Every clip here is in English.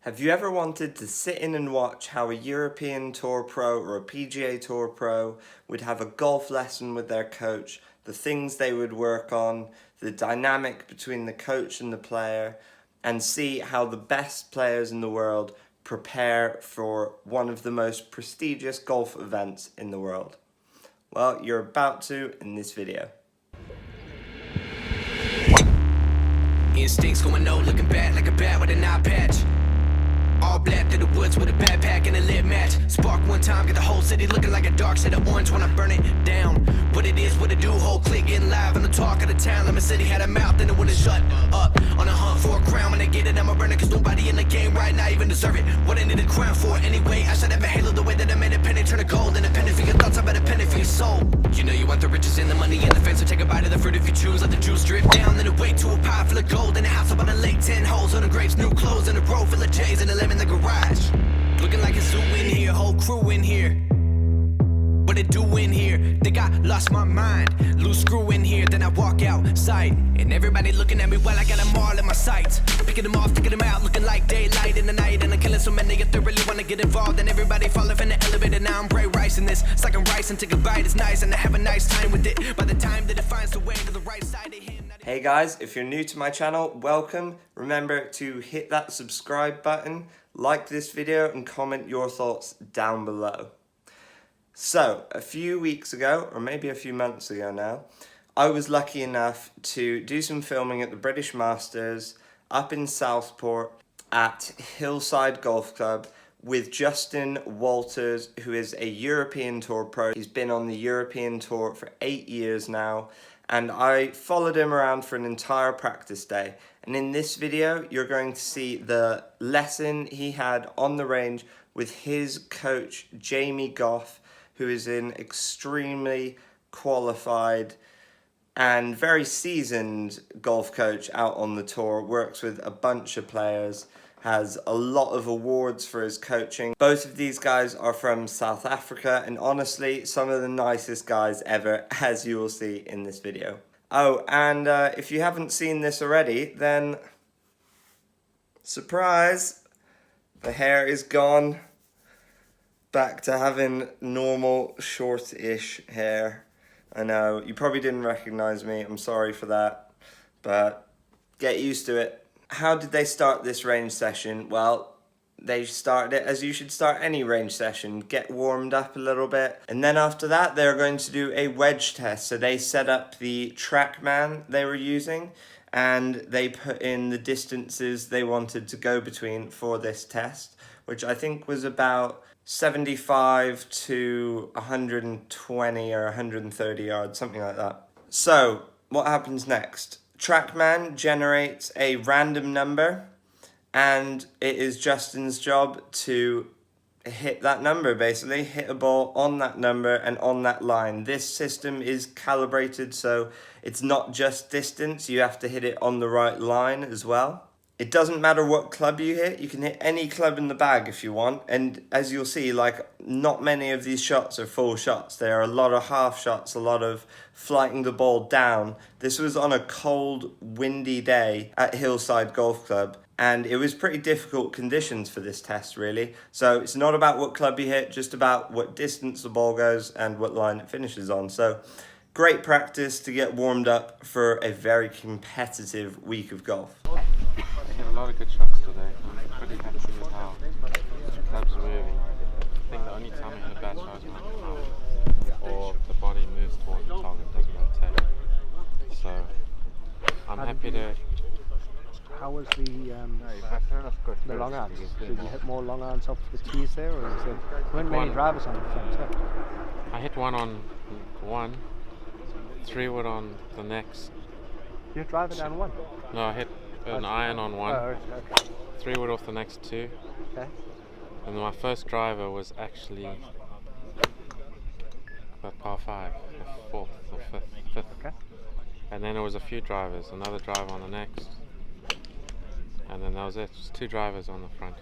Have you ever wanted to sit in and watch how a European Tour pro or a PGA Tour pro would have a golf lesson with their coach, the things they would work on, the dynamic between the coach and the player, and see how the best players in the world prepare for one of the most prestigious golf events in the world? Well, you're about to in this video. Instincts going no, looking bad like a bat with an eye patch. All black through the woods with a backpack and a lit match. Spark one time, get the whole city looking like a dark shade of orange when I burn it down. What it is, what it do, whole clique getting live on the talk of the town. Lemon City had a mouth and it wouldn't shut up. On a hunt for a crown, when I get it, I'ma burn it, cause nobody in the game right now even deserve it. What I need a crown for anyway, I should have a halo the way that I made a penny turn to gold. And a penny for your thoughts, I bet a penny for your soul. You know you want the riches and the money and the fame, so take a bite of the fruit if you choose. Let the juice drip down, then away to a pie full of gold. In a house up on the lake, 10 holes on the grapes, new clothes in a row full of J's and a lemon in the garage. Looking like a zoo in here, whole crew in here. What it do in here? Think I lost my mind. Loose screw in here, then I walk outside. And everybody looking at me while I got them all in my sights. Picking them off, sticking them out, looking like daylight in the night. And I'm killing so many if they really wanna get involved. And everybody falling from the elevator, now I'm Bray Rice in this. It's like I'm rice and take a bite, it's nice. And I have a nice time with it. By the time that it finds the way to the right side of him. Hey guys, if you're new to my channel, welcome. Remember to hit that subscribe button, like this video, and comment your thoughts down below. So, a few weeks ago, or maybe a few months ago now, I was lucky enough to do some filming at the British Masters up in Southport at Hillside Golf Club with Justin Walters, who is a European Tour pro. He's been on the European Tour for 8 years now, and I followed him around for an entire practice day. And in this video, you're going to see the lesson he had on the range with his coach, Jamie Gough, who is an extremely qualified and very seasoned golf coach out on the tour, works with a bunch of players, has a lot of awards for his coaching. Both of these guys are from South Africa, and honestly, some of the nicest guys ever, as you will see in this video. Oh, and if you haven't seen this already, then surprise, the hair is gone. Back to having normal, short-ish hair. I know, you probably didn't recognize me, I'm sorry for that, but get used to it. How did they start this range session? Well, they started it as you should start any range session. Get warmed up a little bit. And then after that, they're going to do a wedge test. So they set up the TrackMan they were using, and they put in the distances they wanted to go between for this test, which I think was about 75 to 120 or 130 yards, something like that. So, what happens next? TrackMan generates a random number, and it is Justin's job to hit that number, basically. Hit a ball on that number and on that line. This system is calibrated, so it's not just distance. You have to hit it on the right line as well. It doesn't matter what club you hit, you can hit any club in the bag if you want, and as you'll see, like, not many of these shots are full shots. There are a lot of half shots, a lot of flighting the ball down. This was on a cold, windy day at Hillside Golf Club, and it was pretty difficult conditions for this test, really. So it's not about what club you hit, just about what distance the ball goes and what line it finishes on. So great practice to get warmed up for a very competitive week of golf. I hit a lot of good shots today. I'm pretty happy with how the club's moving. I think the only time I hit a bad shot is when I come out or the body moves towards the target, doesn't rotate. So I'm happy to... How was the long irons? Did you hit more long irons off the tees there, or was there weren't many drivers on the front? I hit one on one, 3 wood on the next. You hit driver down one? No, I hit an iron on one, okay. 3 wood off the next 2. Okay. And my first driver was actually a par 5, or 4th or 5th. Okay. And then there was a few drivers, another driver on the next. And then that was it, just 2 drivers on the front.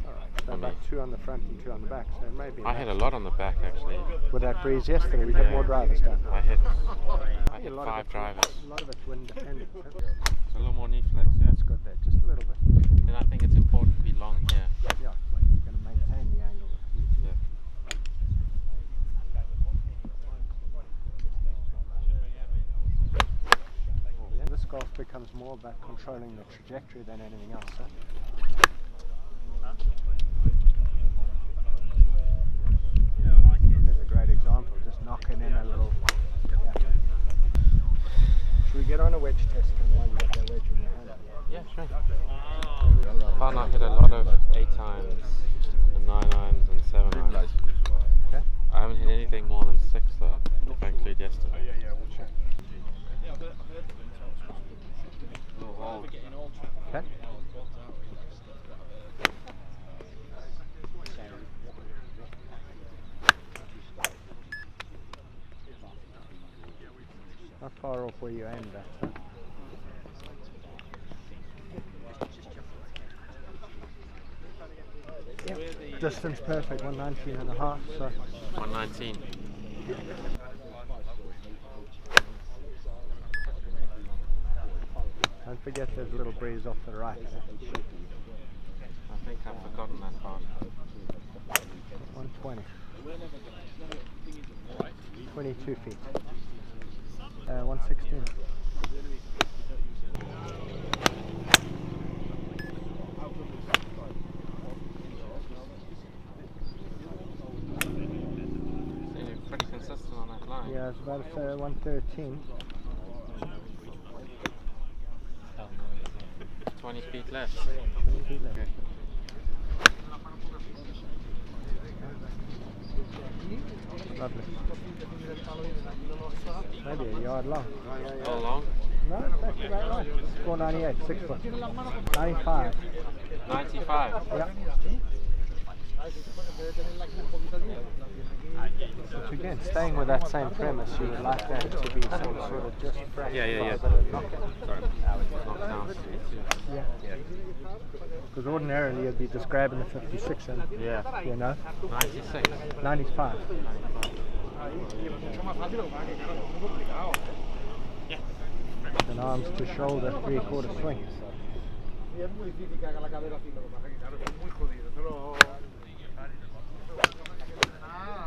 Alright, so about 2 on the front and 2 on the back, so maybe... I hit a lot on the back actually. With that breeze yesterday, we hit more drivers down. I hit 5 drivers. A lot of it's wind dependent. It's a little more knee flex, yeah. That's good there, just a little bit. And I think it's important to be long becomes more about controlling the trajectory than anything else. Huh? There's a great example, just knocking in a little. Yeah. Should we get on a wedge test and while you got that wedge in your hand? Yeah, sure. I found I hit a lot of 8 irons and 9 irons and 7 irons. Okay. I haven't hit anything more than 6 though, if I include yesterday. Okay. Not far off where you aimed at, huh? Yep. Distance perfect, 119 and a half, so 119. don't forget there's a little breeze off the right. I think I've forgotten that part. 120. 22 feet. 116. Pretty consistent on that line. Yeah, it's about 113. 20 feet left. 20 feet left. Okay. Lovely. Maybe a yard long. How long? No, it's actually right line. 498, 6 foot. 95. 95. Yeah. Which again, staying with that same premise, you would like that to be some sort of just fresh. Yeah. Sorry. Knockdown. Yeah. Because ordinarily you'd be just grabbing the 56 and, Yeah. you know, 96. 95. An arms to shoulder, 3/4 swing.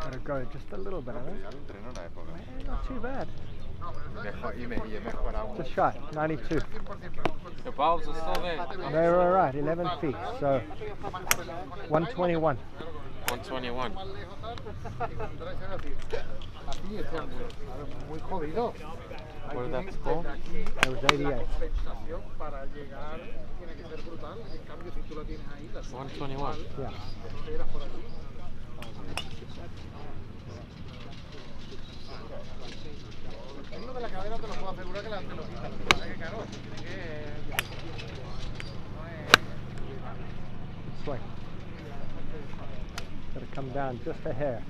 Gotta go just a little bit, I think. Not too bad. Just shy, 92. The bulbs are still there. They're alright, 11 feet, so 121. 121. What did that score? That was 88. 121. Yeah. Swing. Gotta come down just a hair.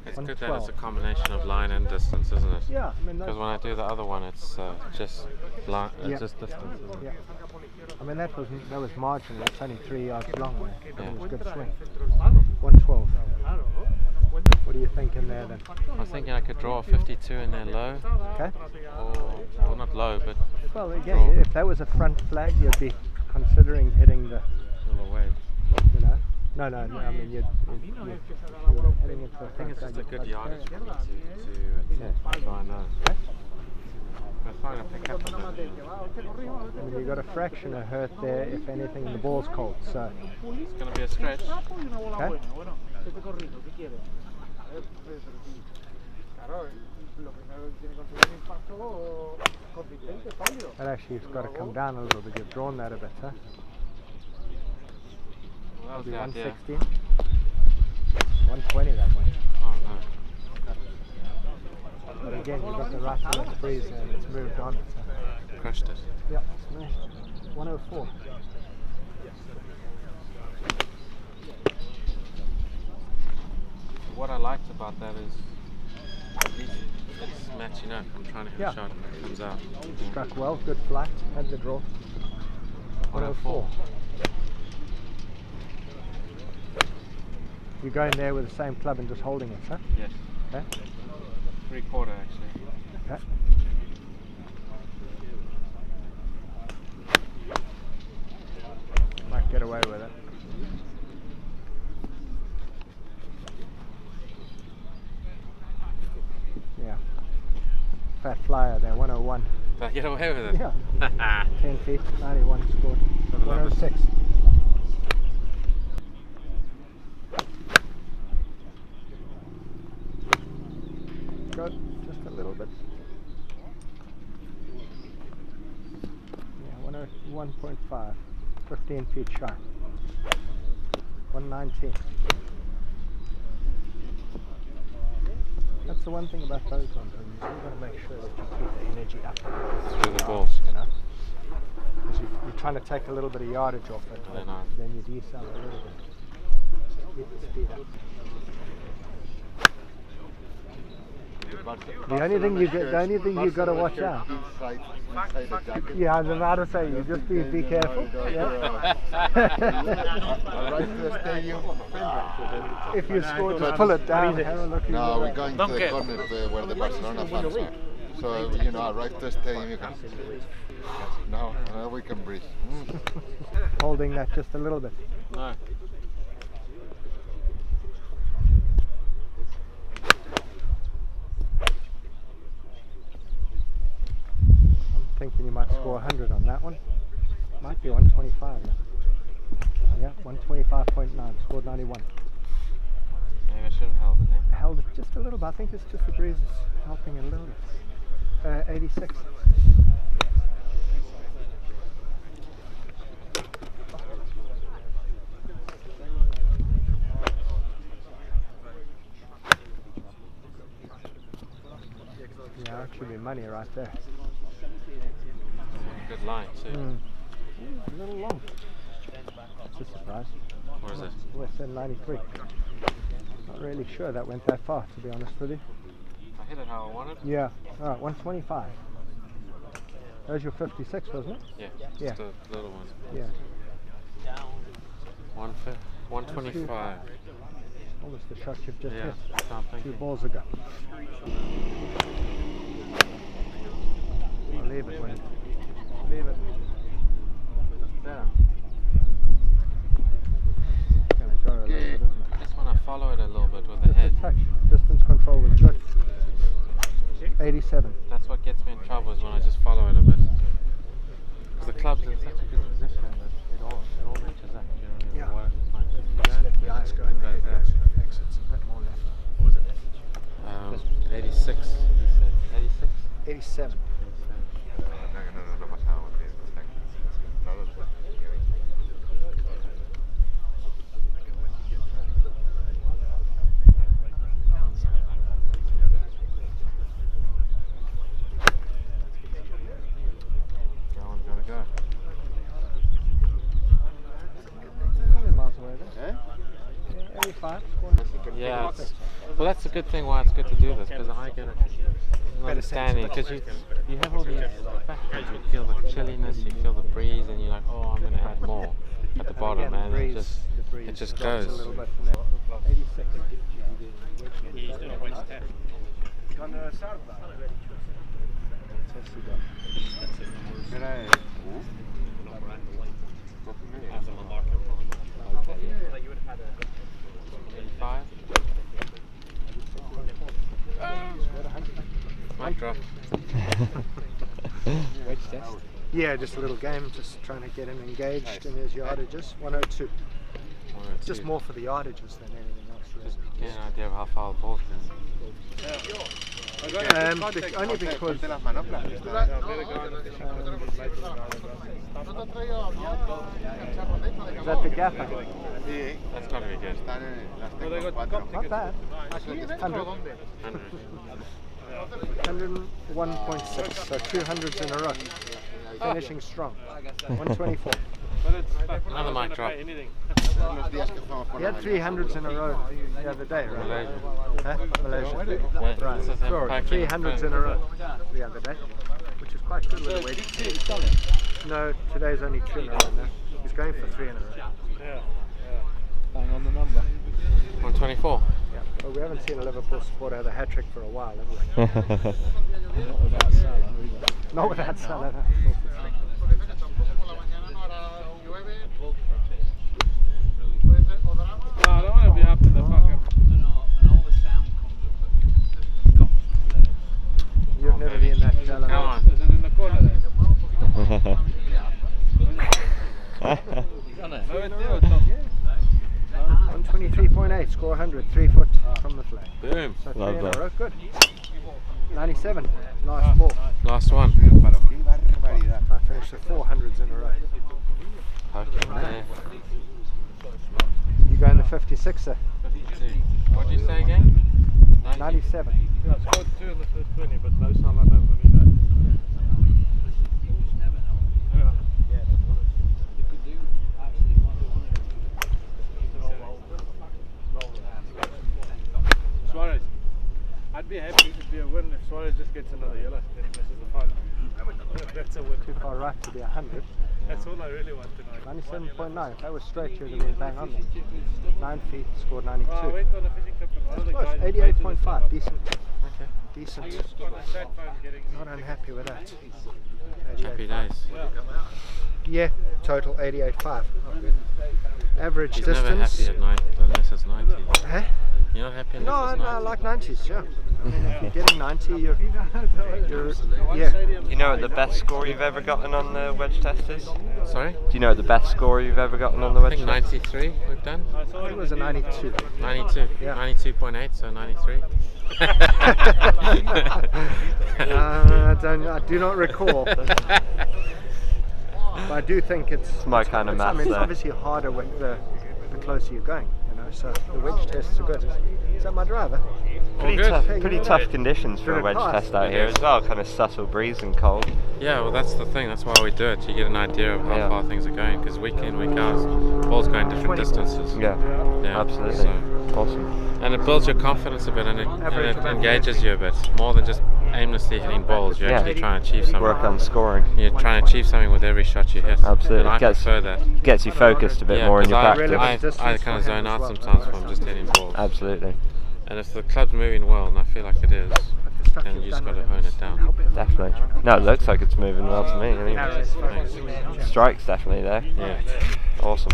It's good that it's a combination of line and distance, isn't it? Yeah, I mean Because when I do the other one, it's just line, Yeah. just distance. Isn't it? yeah. I mean that was marginal. It's only 3 yards long there. Yeah. It was a good swing. 112. What are you thinking there then? I was thinking I could draw a 52 in there low, Okay. or not low, but Well, again, if that was a front flag, you'd be considering hitting the, a little away. you know. No. I mean, you're heading into a I think front it's flag. just a good you'd yardage play for me to so I know. Okay. I find I pick up on that. I mean, you got a fraction of hurt there. If anything, the ball's cold. So, It's going to be a stretch. okay. That actually has got to come down a little bit. You've drawn that a bit, huh? Well, that was Maybe the idea. 116. 120 that way. Oh no. But again, you've got the right to left breeze and it's moved on. So. Crushed it. Yeah, smashed. 104. What I liked about that is at least it's matching up. I'm trying to hit Yeah. a shot and it comes out. Struck well, good flight, had the draw. 104. You're going there with the same club and just holding it, huh? Yes. Okay. 3/4 actually. Okay. Might get away with it. Yeah. Fat flyer there, 101. Did I get away with it? Yeah. 10 feet, 91 scored. 106. Good, just a little bit. Yeah, 101.5. 15 feet shy. 119. That's the one thing about those ones. You've got to make sure that you keep the energy up Through the balls. You know, because you're trying to take a little bit of yardage off it. I know. Then you decel a little bit. Keep the speed up. The only thing you got to watch out. Yeah, I was about to say, you just be careful. Yeah. If you score, just pull it down. No, we're going to the corner where the Barcelona fans are. So, you know, right to stadium you can. Now we can breathe. Holding that just a little bit. No. Thinking you might score 100 on that one. Might be 125 now. Yeah, 125.9, scored 91. Maybe I should have held it, eh? Held it just a little bit. I think it's just the breeze is helping a little bit. 86. Yeah, that should be money right there. Good line too. A little long. That's a surprise. Where is it? West End 93. Not really sure that went that far, to be honest with you. I hit it how I wanted. Yeah. Alright, 125. That was your 56, wasn't it? Yeah. Yeah. Just a little one. Yeah. 125. Almost the shot you've just Yeah. hit That's what I'm 2 thinking. balls ago. I'll leave it, Wayne. Leave it. Yeah. It's going to go a little bit, isn't it? I just want to follow it a little bit with the Just a head. touch. Distance control was good. 87. That's what gets me in trouble is when I just follow it a bit. Because the club's in such a good position that it all matches up. You know what I mean? Just let the ice go in there. Yeah. Exits a bit more left. 86, he said. 86? 87. Yeah, well that's a good thing why it's good to do this, because I get an understanding, because you have all these factors, you feel the chilliness, you feel the breeze, and you're like, oh, I'm going to add more at the bottom, and it just goes. 86. He's doing a wedge test. Have them on market. 85. Mic drop. Wedge test. Yeah, just a little game, just trying to get him engaged in his yardages. 102. It's just more for the yardages than anything else, Just really. get an idea of how far the ball can. Only because is that the gap? That's got to be good. Not bad. 100. 101.6, so 200s in a row. Finishing strong. 124. Another mic drop. He had 300s in a row the other day, right? Malaysia. Huh? Malaysia. Yeah, Right. this is him Sorry, packing. 300s in a row the other day, which is quite good with the wedge. No, today's only 2 in a row now. He's going for 3 in a row. Bang on the number. 124. Yeah. Well, we haven't seen a Liverpool supporter have a hat-trick for a while, have we? Not without Salah. Not without Salah. No, I don't want to be up to the fucking. You've never been that shallow. Come on. Is it in the corner? Done it? 123.8, score 100, 3 foot from the flag. Boom. So 3 Love in a that. row, good. 97, last ball. Last one. I finished the 400s in a row. Okay, there. You go in the 56er, 52. What did you say again? 97. Yeah, I scored 2 in the first 20, but no sign I know for me now. Yeah. Suarez. I'd be happy to be a win if Suarez just gets another yellow, then he misses the final. That's a win. Too far right to be 100. That's all I really want to know. 97.9, if that was straight, you would have been bang on there. 9 feet, scored 92. Well, I went on a fishing trip and one of the Close, guys... 88.5, decent. Okay. Decent. Got a sat phone getting... Not unhappy with that. Happy days. Yeah, total 88.5. Average He's distance. never happy at night unless it's 90. Huh? You're not happy unless No, it's no, 90. I like 90s, yeah. I mean, if you're getting 90, you're yeah. Do you know what the best score you've ever gotten on the wedge test is? Sorry? Do you know what the best score you've ever gotten on the I wedge think test? 93 we've done. I think it was a 92. 92. Yeah. 92.8, so 93. I do not recall. But I do think it's my kind of I maths mean, it's there. obviously harder with the closer you're going, you know. So the wedge tests are good. Is that my driver? Pretty good. tough, Hey, pretty you know tough it. conditions for a Good wedge pass. test out here as well. Kind of subtle breeze and cold. Yeah, well that's the thing, that's why we do it. You get an idea of how Yeah. far things are going, because week in, week out, balls going different 20 distances. Yeah, Yeah, absolutely. so- Awesome. and it builds your confidence a bit, and it Average about engages you a bit. More than just aimlessly hitting balls, you're Yeah. actually trying to achieve something. Work on scoring. You're trying to achieve something with every shot you hit. Absolutely. And I Gets- prefer that. Gets you focused a bit Yeah, more in 'cause your I, practice. I Distance kind for of him zone as out well. sometimes from just hitting balls. Absolutely. And if the club's moving well, and I feel like it is, But the stuff then you've you just done got to with hone him it down. Definitely. No, it looks like it's moving well to me. I mean, Thanks. strike's definitely there. Yeah. Awesome.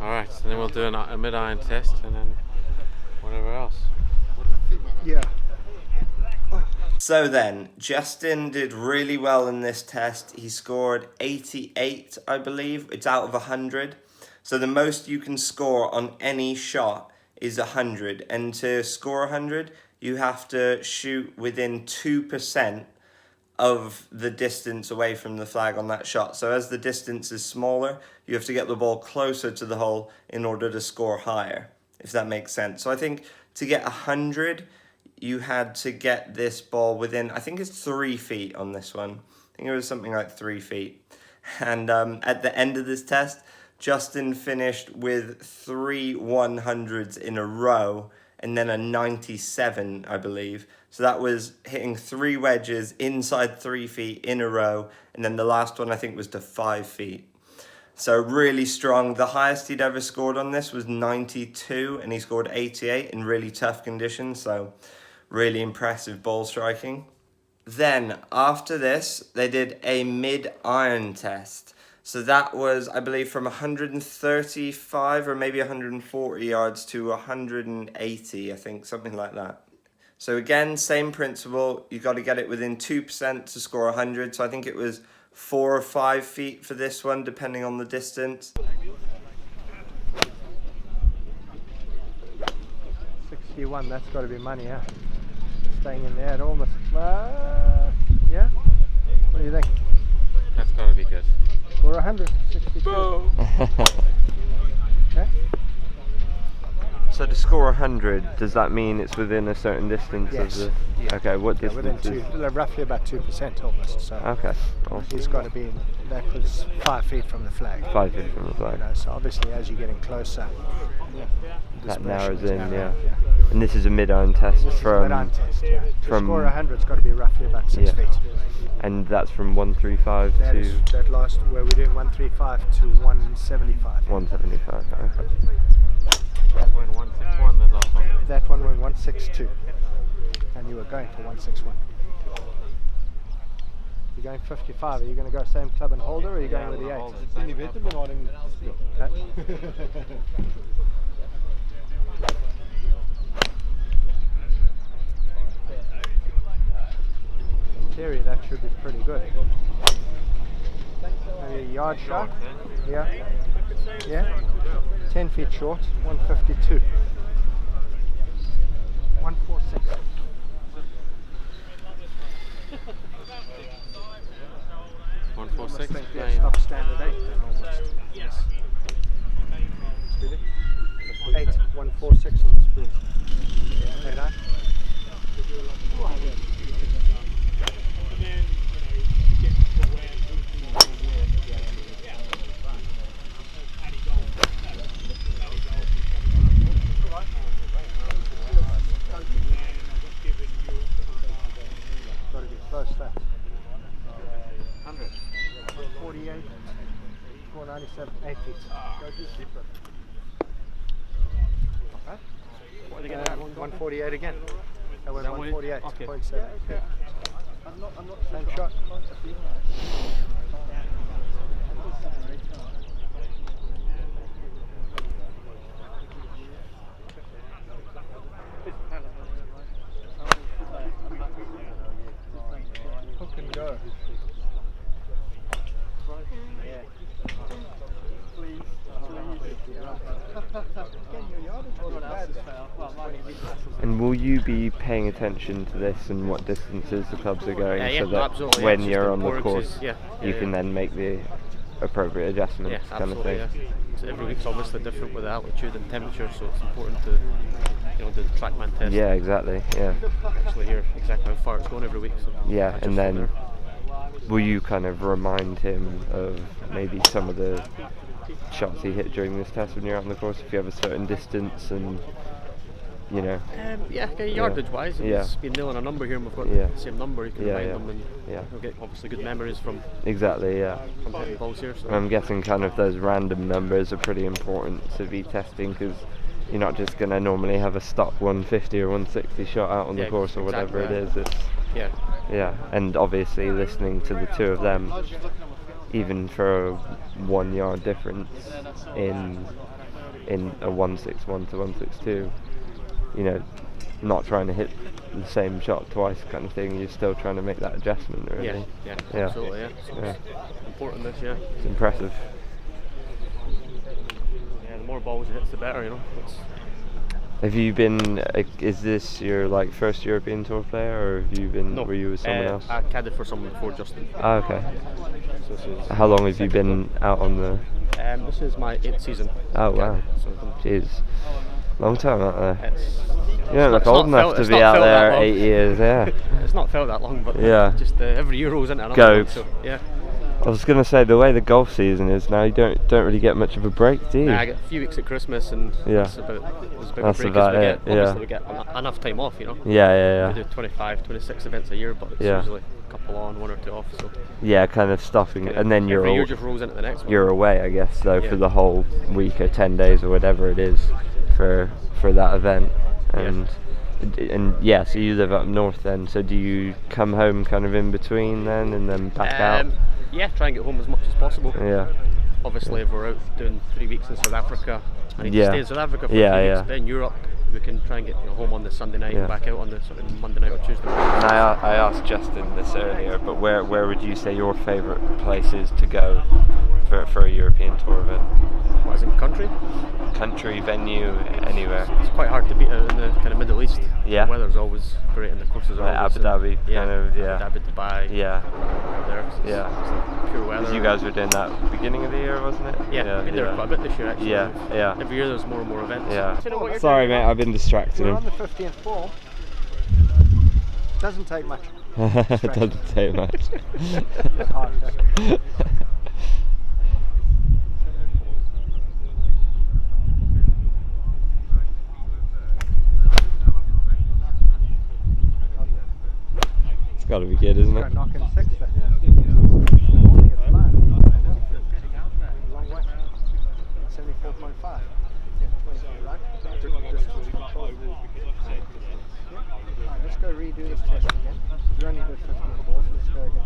Alright, so then we'll do a mid-iron test, and then whatever else. Yeah. So then, Justin did really well in this test. He scored 88, I believe. It's out of 100. So the most you can score on any shot is 100. And to score 100, you have to shoot within 2% of the distance away from the flag on that shot. So as the distance is smaller, you have to get the ball closer to the hole in order to score higher, if that makes sense. So I think to get 100, you had to get this ball within, I think it's 3 feet on this one. I think it was something like 3 feet. And at the end of this test, Justin finished with 3 100s in a row and then a 97, I believe. So that was hitting 3 wedges inside 3 feet in a row. And then the last one I think was to 5 feet. So really strong. The highest he'd ever scored on this was 92 and he scored 88 in really tough conditions. So really impressive ball striking. Then after this, they did a mid-iron test. So that was, I believe, from 135 or maybe 140 yards to 180, I think, something like that. So again, same principle. You got to get it within 2% to score 100. So I think it was 4 or 5 feet for this one, depending on the distance. 61, that's got to be money, yeah. Staying in there at almost. Yeah? What do you think? That's got to be good. Score 100, 62. Okay. So to score 100, does that mean it's within a certain distance Yes. of the... Okay, what Yeah, within distance is... roughly about 2% almost. So Okay, awesome. he's got to be, that was 5 feet from the flag. 5 feet from the flag. You know, so obviously as you're getting closer, That dispersion narrows is in, narrow, yeah. And this is a mid-iron test This is a from... mid-iron test, yeah. To from- score 100, it's got to be roughly about 6 Yeah. feet. And that's from 135 That to is that last where we're doing 135 to 175. 175. Okay. That went 161 that last one. That one went 162, and you were going for 161. You're going 55. Are you going to go same club and holder, or are you going with the 8? Okay. In theory, that should be pretty good. Maybe a yard shot. Yeah. Yeah? 10 feet short, 152. 146. 146. Think they Playing. stop standard 8 then almost. Yes. Really? 8, 146 on the spoon. Right on. Gotta be close to that. 100. 48, 497, 8 feet. Go deeper. Huh? What are they going to 148 again. I went That one? 148, Okay. 0.7. Yeah. Same shot. Hook and go. And will you be paying attention to this and what distances the clubs are going, Yeah, so that absolutely, when it's you're just on the important 'cause course, yeah, you yeah, can yeah. then make the appropriate adjustments, Yeah, kind of absolutely. thing? Yeah. So every week's obviously different with the altitude and temperature, so it's important to do the trackman test. Yeah, exactly. Yeah, Actually hear exactly how far it's going every week. So yeah, adjust and from then there. will you kind of remind him of maybe some of the shots he hit during this test when you're out on the course, if you have a certain distance and, you know? Yeah, yardage wise, if Yeah. he's been nailing a number here and we've got Yeah. the same number, you can Yeah, remind yeah. them and Yeah. he'll get obviously good memories from Exactly, yeah. hitting balls here. So. I'm guessing kind of those random numbers are pretty important to be testing, because you're not just going to normally have a stock 150 or 160 shot out on the Yeah, course or whatever exactly, it is. It's, Yeah. yeah, and obviously listening to the two of them, even for a 1 yard difference in a 161 to 162, you know, not trying to hit the same shot twice kind of thing, you're still trying to make that adjustment, really. Yeah, Yeah. absolutely, yeah. So Yeah. it's important this, yeah. It's impressive. Yeah, the more balls it hits, the better, It's, Have you been, is this your like first European Tour player, or have you been, were you with someone else? I caddied for someone before Justin. Oh, okay. So this is, How long have you been out on the, this is my 8th season. oh wow, So I've done- jeez, long time out there. it's, You don't look it's old not enough felt- to it's be not out felt that there long. 8 years, yeah. it's not felt that long, but Yeah. just every Euro's into another Gough. one, so yeah. I was going to say, the way the golf season is now, you don't really get much of a break, do you? I get a few weeks at Christmas and Yeah. that's about as big That's a break about as we it, get. Obviously yeah. we get enough time off, Yeah, We yeah, do 25, 26 events a year, but it's Yeah. usually a couple on, 1 or 2 off. So yeah, kind of stopping, and then every year just rolls into the next one. you're away, I guess, though, Yeah. for the whole week or 10 days or whatever it is for that event. And yeah, so you live up north then, so do you come home kind of in between then and then back out? Yeah, try and get home as much as possible. Yeah, Obviously, if we're out doing 3 weeks in South Africa, I need to Yeah. stay in South Africa for Yeah, 3 yeah. weeks. But in Europe, we can try and get home on the Sunday night Yeah. and back out on the sort of Monday night or Tuesday night. and I asked Justin this earlier, but where would you say your favourite place is to go for a European Tour event? As in country, Country, venue, anywhere? it's quite hard to beat out in the kind of Middle East. Yeah. The weather's always great and the courses are Like always Abu Dhabi, kind of, yeah. Abu Dhabi, Dubai. Yeah, There. It's Yeah. like pure weather. 'cause you guys were doing that beginning of the year, wasn't it? Yeah, I've been there quite a bit this year actually. Yeah, yeah. Every year there's more and more events. Yeah. Do you know what you're Sorry, mate, I've been distracting We're him. on the 15th ball. Doesn't take much. It doesn't take much. Hard check. It's got to be good, isn't Go it? knock in 6 there. Only a flat. Long way. 74.5. Yeah, 20, right? Distance control. Yeah. Alright, let's go redo this test again. We only did 15 balls. Let's go again.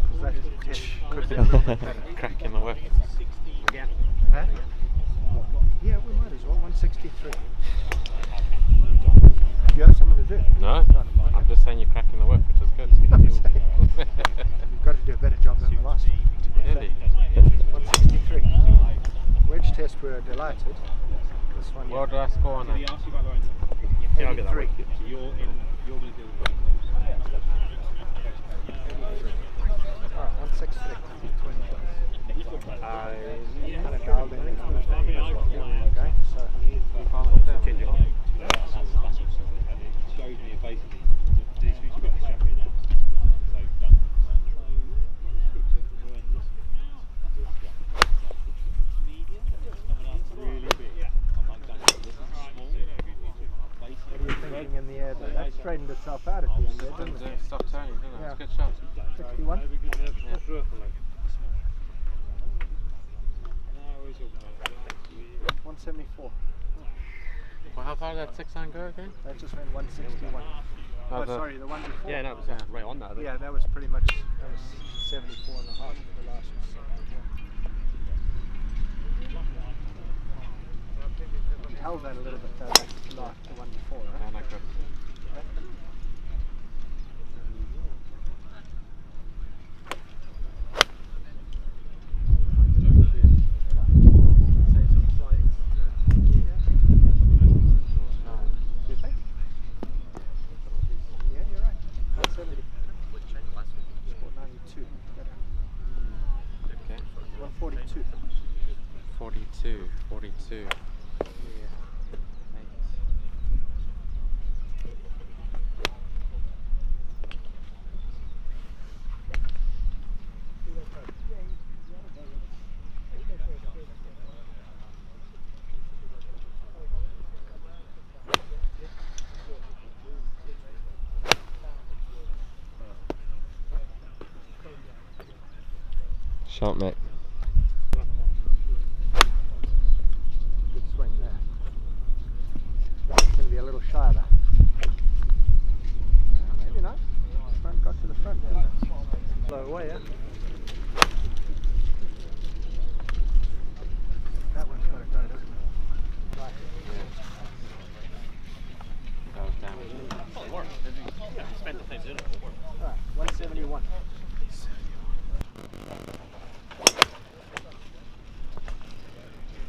'Cause that test could be a little bit better. Cracking the whip. Again. Huh? Yeah, we might as well. 163. Do you have something to do? No, I'm just saying you're cracking the whip, which is good. You've got to do a better job than the last one. Really? 163. test we were delighted. This one, What did I score on that? Yeah, I'll get that 83. right. Alright, 163. 20 shots. I Kind of dialed in as well. Okay, so change it on. what are you thinking in the air there? That straightened itself out at the end there, didn't it? Stop turning, didn't it? Yeah. It's a good shot. 61. 174. Well, how far did that 6 iron go again? That just went 161. Oh, the- sorry, the one before. Yeah, no, it was right on that. I think. Yeah, that was pretty much, that was 74 and a half for the last one. You held that a little bit though, that last, the one before, right? Yeah, no good. Yeah, you're right. 170. Scored 92. Okay. 142. 42. Shot, mate. Good swing there. It's going to be a little shy though. Maybe not. Front got to the front. Yeah. Blow away, yeah? That one's got to go, doesn't it? Right. That was damaged. Spent the thing, didn't it? Alright, 171.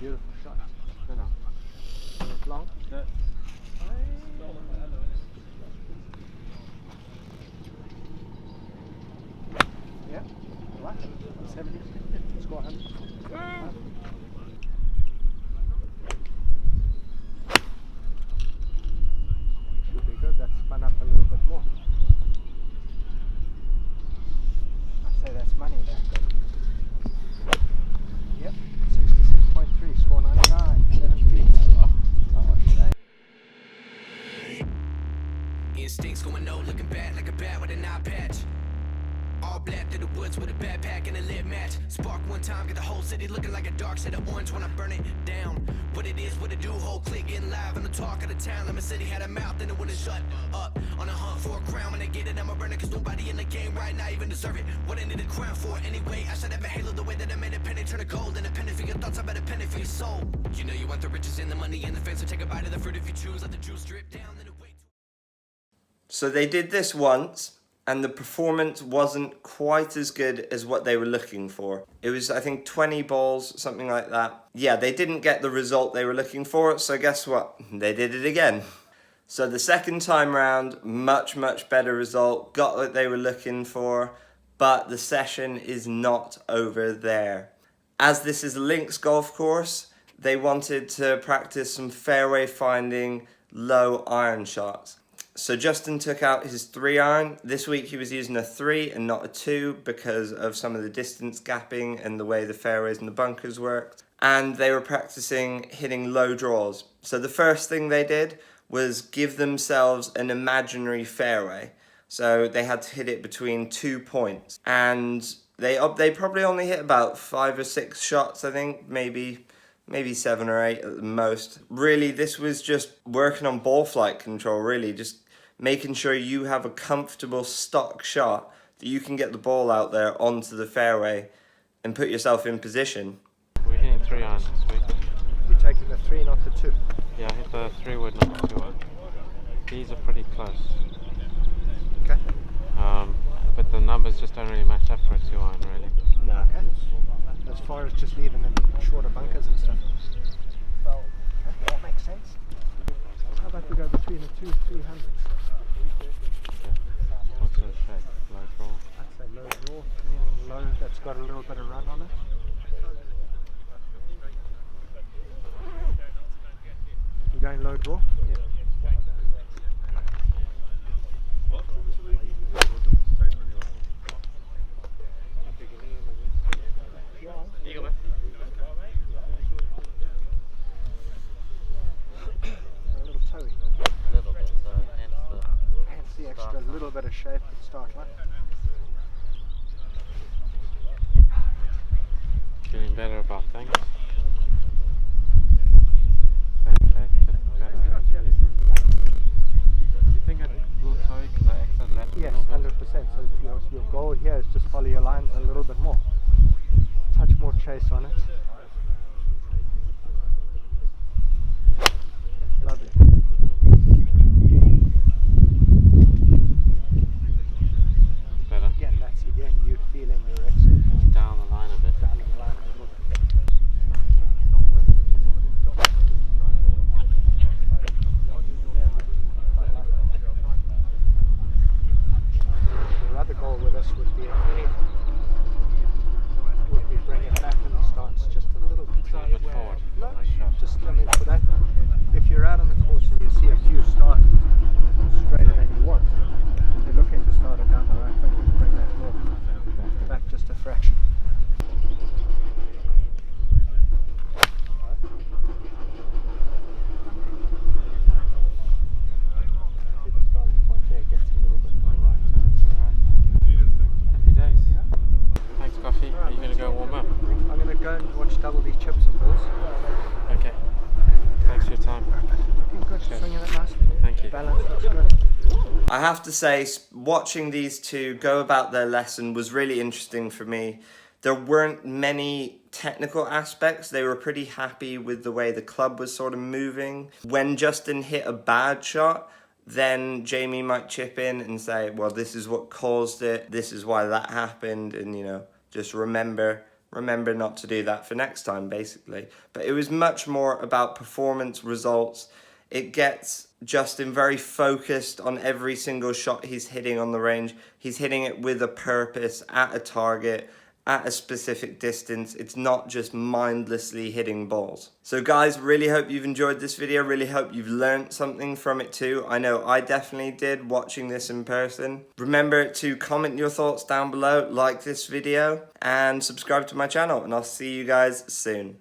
Beautiful shot. You know. It's long. Yeah, right. 170. Score 100. Should be good. That's spun up a little bit more. I'd say that's money there. Yep, 66.3, score 99, 7 feet. Instincts going no, looking bad like a bat with an eye patch. All black through the woods with a backpack and a lit match. Spark one time, get the whole city looking like a dark shade of orange when I burn it down. What it is, what it do, whole clique getting live on the talk of the town. Lemon City had a mouth and it wouldn't shut up. On a hunt for a crown, when I get it, I'ma burn it, cause nobody in the game right now even deserve it. What I need a crown for anyway, I should have a halo the way that I made a penny turn to gold. And a penny for your thoughts, I bet a penny for your soul. You know you want the riches and the money and the fame, so take a bite of the fruit if you choose. Let the juice drip down, then it wait. So they did this once, and the performance wasn't quite as good as what they were looking for. It was, I think, 20 balls, something like that. Yeah, they didn't get the result they were looking for, so guess what? They did it again. So the second time round, much better result, got what they were looking for, but the session is not over there. As this is a links golf course, they wanted to practice some fairway finding, low iron shots. So Justin took out his 3 iron. This week he was using a 3 and not a 2 because of some of the distance gapping and the way the fairways and the bunkers worked. And they were practicing hitting low draws. So the first thing they did was give themselves an imaginary fairway. So they had to hit it between 2 points. And they probably only hit about 5 or 6 shots, I think, maybe 7 or 8 at the most. Really, this was just working on ball flight control, really, just making sure you have a comfortable stock shot that you can get the ball out there onto the fairway and put yourself in position. We're hitting 3 irons this week. You're taking the 3, not the 2. Yeah, I hit the 3 wood, not the 2 wood. These are pretty close. Okay. But the numbers just don't really match up for a 2 iron, really. Nah. Okay. As far as just leaving them shorter bunkers and stuff. the 300s. What sort of shape? Low draw? I'd say low draw, anything low that's got a little bit of run on it. You going low draw? Yeah. You go, man. A little toey. A little bit, so hence Hence the extra little bit of shape at start line. Feeling better about things. Same shape, just better. Do you think it will toe because I exit left Yes, a little 100%. bit? So your goal here is just follow your lines a little bit more. Touch more chase on it. Lovely. Better. Again, that's you feeling your exit point Down the line a bit. down the line a little bit. Your other goal with us would be, if anything, would be bring it back in the stance just a little bit. A bit forward. No, Sure. just, I mean, for that, if you're out on the course and you see a few start straighter than you want, you're looking to start it down the right thing, just bring that more back just a fraction. See the starting point there gets a little bit more right. Happy days. Thanks, Coffee. Are you going to go warm up? I'm going to go and watch double D chips and balls. Okay. Thanks for your time. Looking good, Cheers. swinging it nicely. Thank you. Balance looks good. I have to say, watching these two go about their lesson was really interesting for me. There weren't many technical aspects. They were pretty happy with the way the club was sort of moving. When Justin hit a bad shot, then Jamie might chip in and say, well, this is what caused it. This is why that happened. And, you know, just remember not to do that for next time, basically. But it was much more about performance results. It gets Justin very focused on every single shot he's hitting on the range. He's hitting it with a purpose, at a target, at a specific distance. It's not just mindlessly hitting balls. So guys, really hope you've enjoyed this video. Really hope you've learned something from it too. I know I definitely did watching this in person. Remember to comment your thoughts down below, like this video, and subscribe to my channel, and I'll see you guys soon.